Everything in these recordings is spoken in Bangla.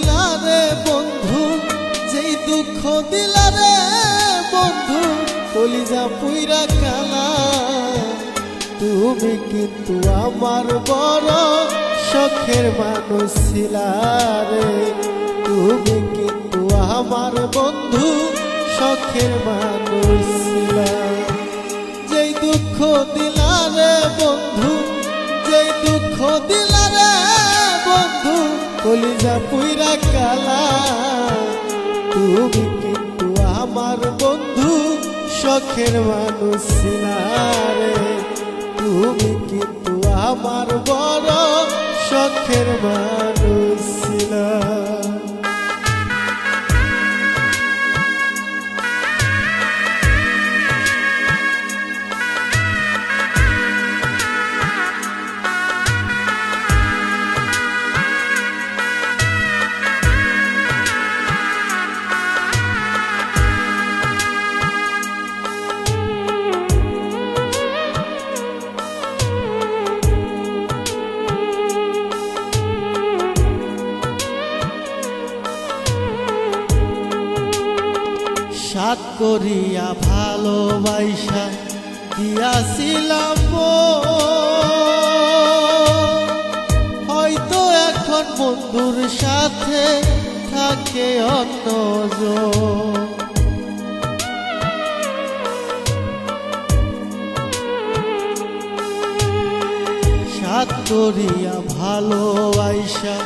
দিলা রে বন্ধু, যেই দুঃখ দিলা রে বন্ধু, কলিজা পুইরা কালা। তুমি কিন্তু আমার বড় শখের মানুষ ছিলা রে, তুমি কিন্তু আমার বন্ধু শখের মানুষ ছিলা। যেই দুঃখ দিলা রে বন্ধু, যেই দুঃখ দিলা রে বন্ধু, কলিজা পুইরা কালা। তুমি কিন্তু আমার বন্ধু শখের মানুষ ছিলা রে, তুমি কিন্তু আমার বড় শখের মানুষ ছিলা। সাত করিয়া ভালোবাসা দিয়াছিলাম, হয়তো এখন বন্ধুর সাথে থাকে অন্যজন। সাত করিয়া ভালোবাসা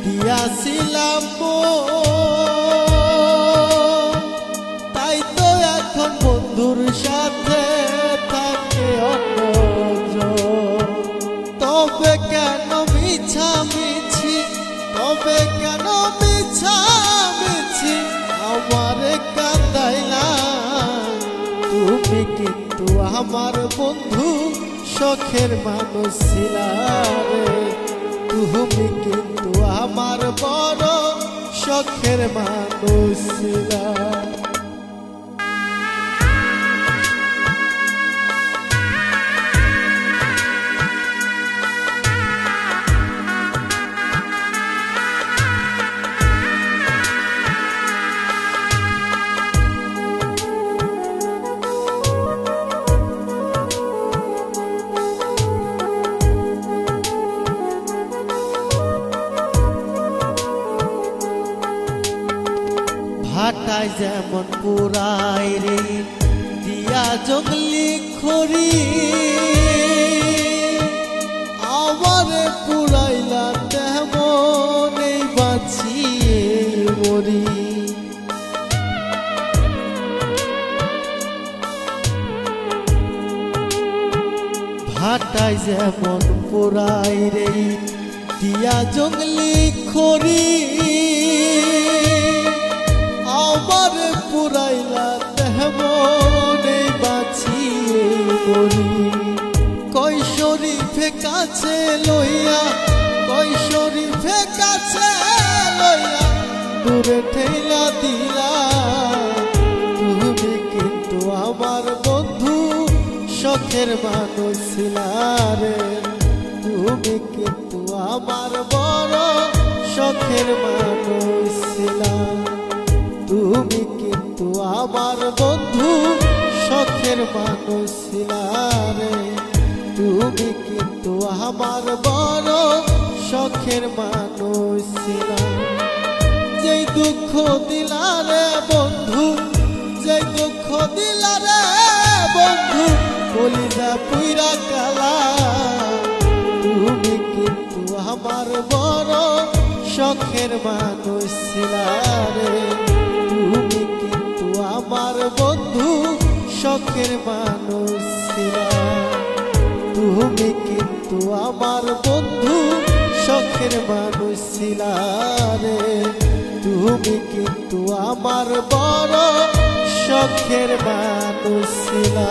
দিয়াছিলাম, বন্ধুর সাথে থাকে অন্যজন। তবে কেন মিছামিছি, তবে কেন মিছামিছি আমারে কাঁদাইলা। তুমি কিন্তু আমার বন্ধু শখের মানুষ ছিলা রে, তুমি কিন্তু আমার বড় শখের মানুষ ছিলা। ভাটায় যেমন পুরাই রে দিয়া জঙ্গলি খড়ি, আমারে পুরাইলা তেমন এই বাঁচিয়ে মরি। ভাটায় যেমন পুরাই রে দিয়া জঙ্গলি খড়ি, আমারে পুরাইলা তেমনে বাঁচিয়ে মরি। কৈশোরী কাছে লইয়া, কৈশোরী কাছে লইয়া দূরে ঠেলা দিলা। তুমি কিন্তু আমার বন্ধু শখের মানুষ ছিলা রে, তুমি কিন্তু আমার বড় শখের মানুষ ছিলা। তুমি কিন্তু আমার বন্ধু শখের মানুষ ছিলা রে, তুমি কিন্তু আমার বড় শখের মানুষ ছিলা। যেই দুঃখ দিলা রে বন্ধু, যেই দুঃখ দিলা রে বন্ধু, কলিজা পুইরা কালা। তুমি কিন্তু আমার বড় শখের মানুষ ছিলা রে, তুমি কিন্তু আমার বন্ধু শখের মানুষ ছিলা। তুমি কিন্তু আমার বন্ধু শখের মানুষ ছিলা রে, তুমি কিন্তু আমার বড় শখের মানুষ ছিলা।